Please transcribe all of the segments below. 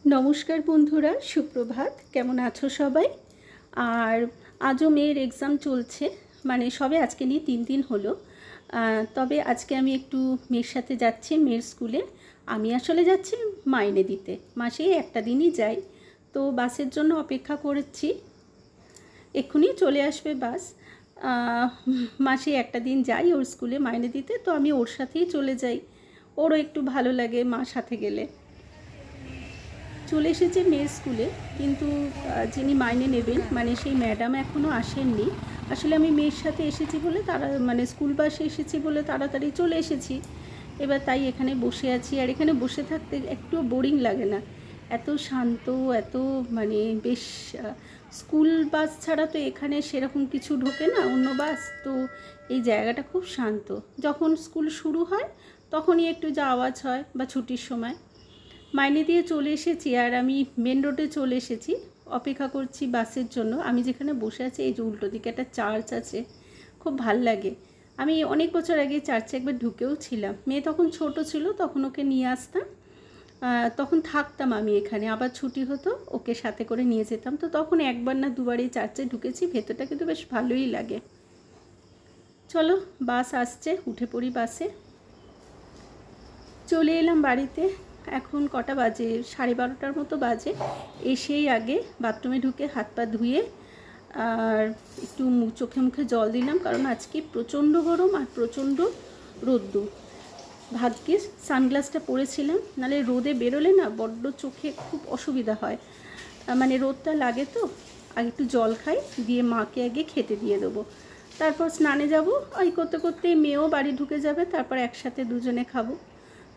नमस्कार बंधुरा सुप्रभात केमन आछो सबाई। और आजो मेয়ের एग्जाम चलছে माने सबे आज के लिए 3 दिन हलो। तबे आज के आमी एकटू मेয়ের साथे जाচ্ছি मेয়ের स्कूले। आमी आसले जाচ্ছি माइने दिते, मासे एकटा दिनই যাই। तो बासेर जोन्नो अपेक्षा करेছি, एखुनी चले आसबे बास। मासे एकटा दिन যাই ওর स्कूले माइने दिते, तो आमी ओर साथेই चले যাই। ओरो एकटू भालो लागे मार साथे गेले। चले एसेছে मेয়ের स्कूले, किन्तु যিনি माइने नेबेन माने सेई मैडम एखोनो आसेनনি। आसले आमी मेয়ের साथे एसेছি बोले तारा माने स्कूल बासे एसेছি बोले ताड़ाताड़ी चले एसेছি। एबार ताई एखाने बसे आछि, और एखाने बसे थाकते एकटुओ बोरिंग लागे ना, एत शांत एत माने बेश। स्कूल बास छाड़ा तो एखाने सेरकम किछु ढोके ना अन्य बास, तो এই জায়গাটা খুব শান্ত। যখন স্কুল শুরু হয় তখনই একটু যা আওয়াজ হয় বা ছুটির সময়। माइने दिए चले एसेছি और आमी मेन रोडे चले एसेছি, अपेक्षा करছি बासेर जोन्नो। आमी जेखाने बसे आछि এই যে उल्टो दिके একটা चार्च আছে, खूब भालो लागे। आमी अनेक बछर आगे चार्चे एकबार ढुकेও ছিলাম। मेये तखन छोटो छिलो, तखन ओके निये आसताम, तखन थाकताम आमी एखाने। आबार छुटी हतो ओके साथे करे निये जेताम। तो तखन एकबार ना दुबार এই চার্চে ঢুকেছি, ভেতরটা কিন্তু বেশ ভালোই লাগে। चलो बास आसছে, उठे पड़ी बासे। चले एलाम बाड़ीते। এখন কটা বাজে, 12:30টার মতো বাজে। এসেই আগে বাথরুমে ঢুকে হাত পা ধুয়ে আর একটু চোখে মুখে জল দিলাম, কারণ আজকে প্রচণ্ড গরম আর প্রচণ্ড রোদ্দুর। ভাগ্যে সানগ্লাসটা পরেছিলাম, নাহলে রোদে বেরোলে না বড্ড চোখে খুব অসুবিধা হয়, মানে রোদটা লাগে। তো আগে একটু জল খাই, দিয়ে মাকে আগে খেতে দিয়ে দেবো, তারপর স্নানে যাব। ওই করতে করতেই মেয়েও বাড়ি ঢুকে যাবে, তারপর একসাথে দুজনে খাবো।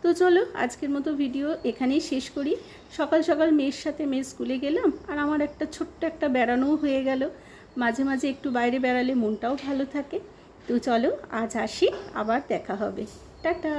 तो चलो आजकेर मतो भिडियो एखानेई शेष करी। सकाल सकाल मेয়ের साथे मेয়ে स्कूले गेलाम, और आमार एकटा छोट्ट एकटा बेड़ानो हये गेल। माझे माझे एकटू बाइरे बेड़ाले मनटाओ भालो थाके। तो चलो आज आसि, आबार देखा होबे। टाटा।